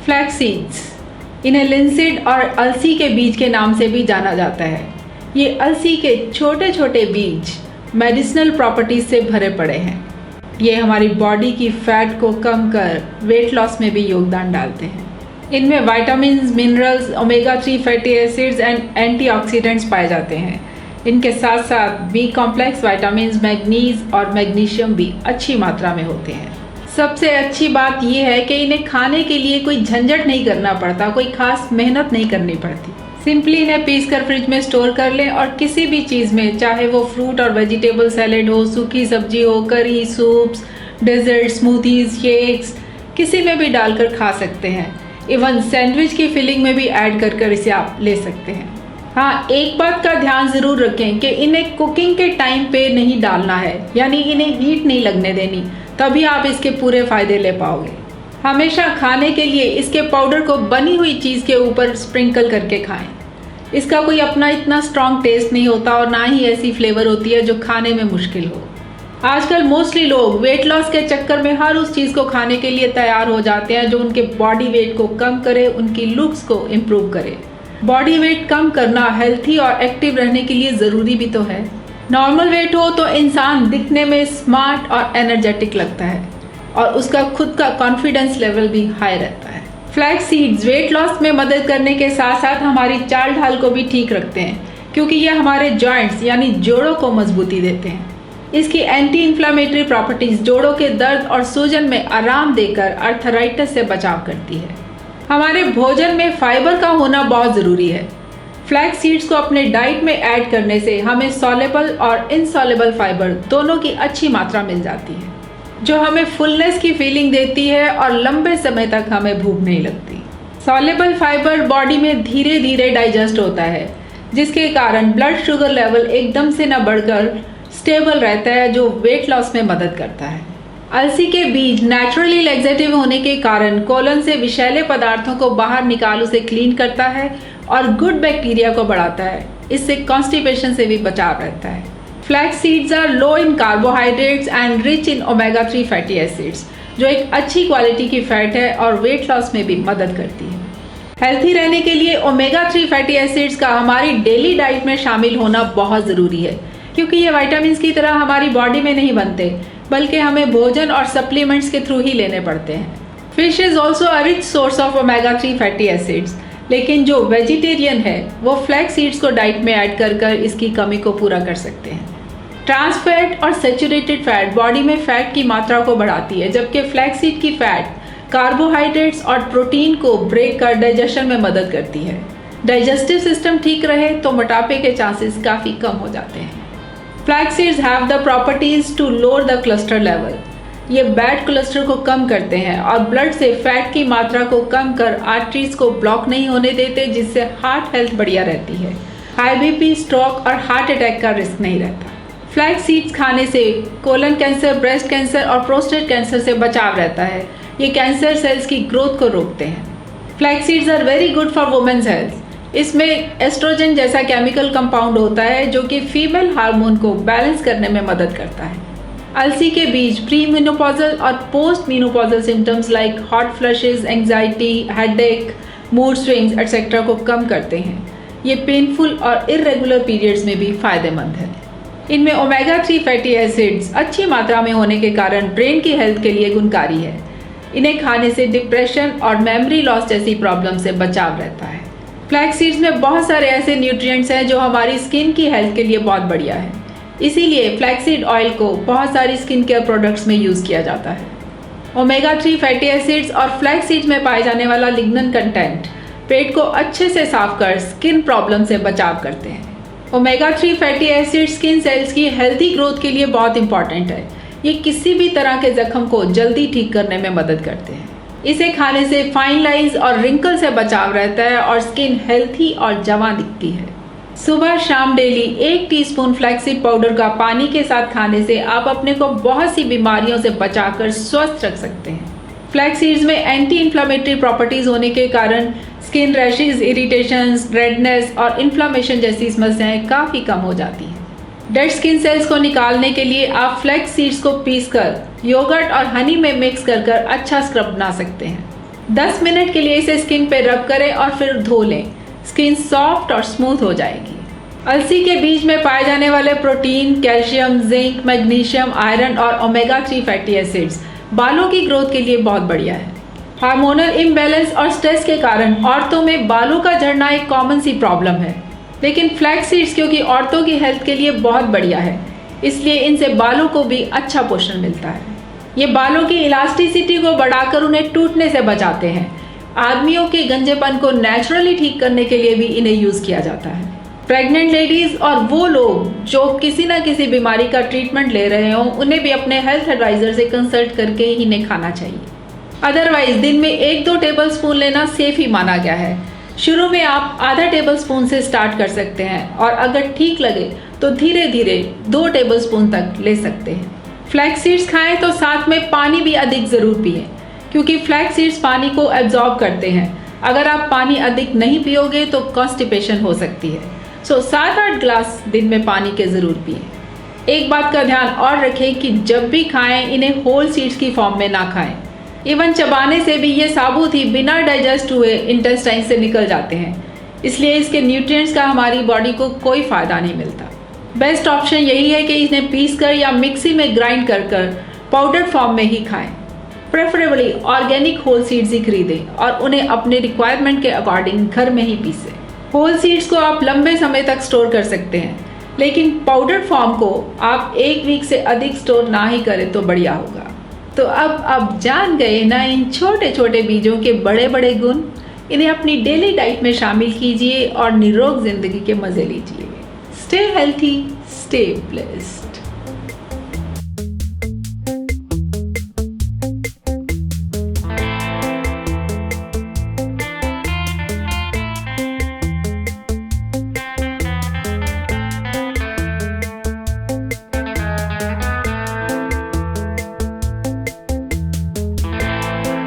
Flax seeds, इन्हें linseed और अलसी के बीज के नाम से भी जाना जाता है। ये अलसी के छोटे छोटे बीज मेडिसिनल प्रॉपर्टीज से भरे पड़े हैं। ये हमारी बॉडी की फैट को कम कर वेट लॉस में भी योगदान डालते हैं। इनमें vitamins, minerals, omega 3 fatty acids and antioxidants पाए जाते हैं। इनके साथ साथ बी कॉम्प्लेक्स विटामिन्स, मैग्नीज और मैग्नीशियम भी अच्छी मात्रा में होते हैं। सबसे अच्छी बात यह है कि इन्हें खाने के लिए कोई झंझट नहीं करना पड़ता, कोई खास मेहनत नहीं करनी पड़ती। सिंपली इन्हें पीस कर फ्रिज में स्टोर कर लें और किसी भी चीज़ में, चाहे वो फ्रूट और वेजिटेबल सैलेड हो, सूखी सब्जी हो, करी, सूप्स, डेजर्ट, स्मूथीज, शेक्स, किसी में भी डालकर खा सकते हैं। इवन सैंडविच की फिलिंग में भी ऐड कर कर इसे आप ले सकते हैं। हाँ, एक बात का ध्यान ज़रूर रखें कि इन्हें कुकिंग के टाइम पे नहीं डालना है, यानी इन्हें हीट नहीं लगने देनी, तभी आप इसके पूरे फ़ायदे ले पाओगे। हमेशा खाने के लिए इसके पाउडर को बनी हुई चीज़ के ऊपर स्प्रिंकल करके खाएं। इसका कोई अपना इतना स्ट्रॉन्ग टेस्ट नहीं होता और ना ही ऐसी फ्लेवर होती है जो खाने में मुश्किल हो। आजकल मोस्टली लोग वेट लॉस के चक्कर में हर उस चीज़ को खाने के लिए तैयार हो जाते हैं जो उनके बॉडी वेट को कम करे, उनकी लुक्स को इम्प्रूव करे। बॉडी वेट कम करना हेल्थी और एक्टिव रहने के लिए ज़रूरी भी तो है। नॉर्मल वेट हो तो इंसान दिखने में स्मार्ट और एनर्जेटिक लगता है और उसका खुद का कॉन्फिडेंस लेवल भी हाई रहता है। फ्लैक्स सीड्स वेट लॉस में मदद करने के साथ साथ हमारी चाल ढाल को भी ठीक रखते हैं, क्योंकि ये हमारे जॉइंट्स यानी जोड़ों को मजबूती देते हैं। इसकी एंटी इन्फ्लामेटरी प्रॉपर्टीज जोड़ों के दर्द और सूजन में आराम देकर आर्थराइटिस से बचाव करती है। हमारे भोजन में फाइबर का होना बहुत ज़रूरी है। फ्लैक्स सीड्स को अपने डाइट में ऐड करने से हमें सॉलेबल और इनसॉलेबल फाइबर दोनों की अच्छी मात्रा मिल जाती है, जो हमें फुलनेस की फीलिंग देती है और लंबे समय तक हमें भूख नहीं लगती। सॉलेबल फाइबर बॉडी में धीरे धीरे डाइजेस्ट होता है, जिसके कारण ब्लड शुगर लेवल एकदम से न बढ़कर स्टेबल रहता है, जो वेट लॉस में मदद करता है। अलसी के बीज नेचुरली लैक्सेटिव होने के कारण कोलन से विषैले पदार्थों को बाहर निकाल उसे क्लीन करता है और गुड बैक्टीरिया को बढ़ाता है। इससे कॉन्स्टिपेशन से भी बचाव रहता है। Flax seeds are low in carbohydrates and rich in omega 3 fatty acids, जो एक अच्छी क्वालिटी की फैट है और वेट लॉस में भी मदद करती है। हेल्थी रहने के लिए ओमेगा 3 फैटी एसिड्स का हमारी डेली डाइट में शामिल होना बहुत ज़रूरी है, क्योंकि ये विटामिन्स की तरह हमारी बॉडी में नहीं बनते, बल्कि हमें भोजन और सप्लीमेंट्स के थ्रू ही लेने पड़ते हैं। Fish is also a rich source of omega 3 fatty acids, लेकिन जो वेजिटेरियन है वो फ्लैक्स सीड्स को डाइट में ऐड कर कर इसकी कमी को पूरा कर सकते हैं। ट्रांस फैट और सैचुरेटेड फैट बॉडी में फैट की मात्रा को बढ़ाती है, जबकि फ्लैक्स सीड की फैट कार्बोहाइड्रेट्स और प्रोटीन को ब्रेक कर डाइजेशन में मदद करती है। डाइजेस्टिव सिस्टम ठीक रहे तो मोटापे के चांसेस काफ़ी कम हो जाते हैं। Flax seeds have the properties to lower the cholesterol level. ये बैड कोलेस्ट्रॉल को कम करते हैं और ब्लड से फैट की मात्रा को कम कर आर्टरीज को ब्लॉक नहीं होने देते, जिससे हार्ट हेल्थ बढ़िया रहती है। हाई बीपी, स्ट्रोक और हार्ट अटैक का रिस्क नहीं रहता। फ्लैक्स सीड्स खाने से कोलन कैंसर, ब्रेस्ट कैंसर और प्रोस्टेट कैंसर से बचाव रहता है। ये कैंसर सेल्स की ग्रोथ को रोकते हैं। Flax seeds are very good for women's health. इसमें एस्ट्रोजन जैसा केमिकल कंपाउंड होता है जो कि फीमेल हार्मोन को बैलेंस करने में मदद करता है। अलसी के बीज प्री मेनोपॉजल और post menopausal symptoms like hot flushes, anxiety, headache, mood swings etcetera को कम करते हैं। ये पेनफुल और इरेगुलर पीरियड्स में भी फायदेमंद है। इनमें ओमेगा 3 फैटी एसिड्स अच्छी मात्रा में होने के कारण ब्रेन की हेल्थ के लिए गुणकारी है। इन्हें खाने से डिप्रेशन और मेमोरी लॉस जैसी प्रॉब्लम से बचाव रहता है। फ्लैक्स सीड्स में बहुत सारे ऐसे न्यूट्रिएंट्स हैं जो हमारी स्किन की हेल्थ के लिए बहुत बढ़िया है। इसीलिए फ्लैक्स सीड ऑयल को बहुत सारी स्किन केयर प्रोडक्ट्स में यूज़ किया जाता है। ओमेगा 3 फैटी एसिड्स और फ्लैक्स सीड्स में पाए जाने वाला लिग्नन कंटेंट पेट को अच्छे से साफ कर स्किन प्रॉब्लम से बचाव करते हैं। Omega 3 fatty acid skin cells की हेल्थी ग्रोथ के लिए बहुत इंपॉर्टेंट है। ये किसी भी तरह के जख्म को जल्दी ठीक करने में मदद करते हैं। इसे खाने से फाइन लाइंस और रिंकल से बचाव रहता है और स्किन हेल्थी और जवां दिखती है। सुबह शाम डेली 1 टीस्पून फ्लैक्सीड पाउडर का पानी के साथ खाने से आप अपने को बहुत सी बीमारियों से बचाकर स्वस्थ रख सकते हैं। फ्लैक्स सीड्स में एंटी इन्फ्लामेटरी प्रॉपर्टीज होने के कारण स्किन रैशेज, इरिटेशंस, रेडनेस और इन्फ्लामेशन जैसी समस्याएं काफ़ी कम हो जाती हैं। डेड स्किन सेल्स को निकालने के लिए आप फ्लैक्स सीड्स को पीसकर योगर्ट और हनी में मिक्स कर अच्छा स्क्रब बना सकते हैं। 10 मिनट के लिए इसे स्किन पे रब करें और फिर धो लें। स्किन सॉफ्ट और स्मूथ हो जाएगी। अलसी के बीज में पाए जाने वाले protein, calcium, zinc, magnesium, iron और ओमेगा 3 फैटी एसिड्स बालों की ग्रोथ के लिए बहुत बढ़िया है। हार्मोनल इम्बैलेंस और स्ट्रेस के कारण औरतों में बालों का झड़ना एक कॉमन सी प्रॉब्लम है, लेकिन फ्लैक्स सीड्स क्योंकि औरतों की हेल्थ के लिए बहुत बढ़िया है, इसलिए इनसे बालों को भी अच्छा पोषण मिलता है। ये बालों की इलास्टिसिटी को बढ़ाकर उन्हें टूटने से बचाते हैं। आदमियों के गंजेपन को नेचुरली ठीक करने के लिए भी इन्हें यूज़ किया जाता है। प्रेग्नेंट लेडीज़ और वो लोग जो किसी न किसी बीमारी का ट्रीटमेंट ले रहे हों, उन्हें भी अपने हेल्थ एडवाइज़र से कंसल्ट करके ही इन्हें खाना चाहिए। अदरवाइज दिन में 1-2 टेबल स्पून लेना सेफ ही माना गया है। शुरू में आप आधा टेबल स्पून से स्टार्ट कर सकते हैं और अगर ठीक लगे तो धीरे धीरे 2 टेबल स्पून तक ले सकते हैं। फ्लैक्स सीड्स खाएं तो साथ में पानी भी अधिक ज़रूर पिएं, क्योंकि फ्लैक्स सीड्स पानी को एब्जॉर्ब करते हैं। अगर आप पानी अधिक नहीं पियोगे तो कॉन्स्टिपेशन हो सकती है। 7-8 गिलास दिन में पानी के ज़रूर पिएं। एक बात का ध्यान और रखें कि जब भी खाएं इन्हें होल सीड्स की फॉर्म में ना खाएं। इवन चबाने से भी ये साबुत ही बिना डाइजेस्ट हुए इंटेस्टाइन से निकल जाते हैं, इसलिए इसके न्यूट्रिएंट्स का हमारी बॉडी को कोई फ़ायदा नहीं मिलता। बेस्ट ऑप्शन यही है कि इन्हें पीसकर या मिक्सी में ग्राइंड कर पाउडर फॉर्म में ही खाएं। प्रेफरेबली ऑर्गेनिक होल सीड्स ही खरीदें और उन्हें अपने रिक्वायरमेंट के अकॉर्डिंग घर में ही पीसें। होल सीड्स को आप लंबे समय तक स्टोर कर सकते हैं, लेकिन पाउडर फॉर्म को आप 1 वीक से अधिक स्टोर ना ही करें तो बढ़िया होगा। तो अब जान गए ना इन छोटे छोटे बीजों के बड़े बड़े गुण। इन्हें अपनी डेली डाइट में शामिल कीजिए और निरोग जिंदगी के मज़े लीजिए। Stay healthy, stay blessed.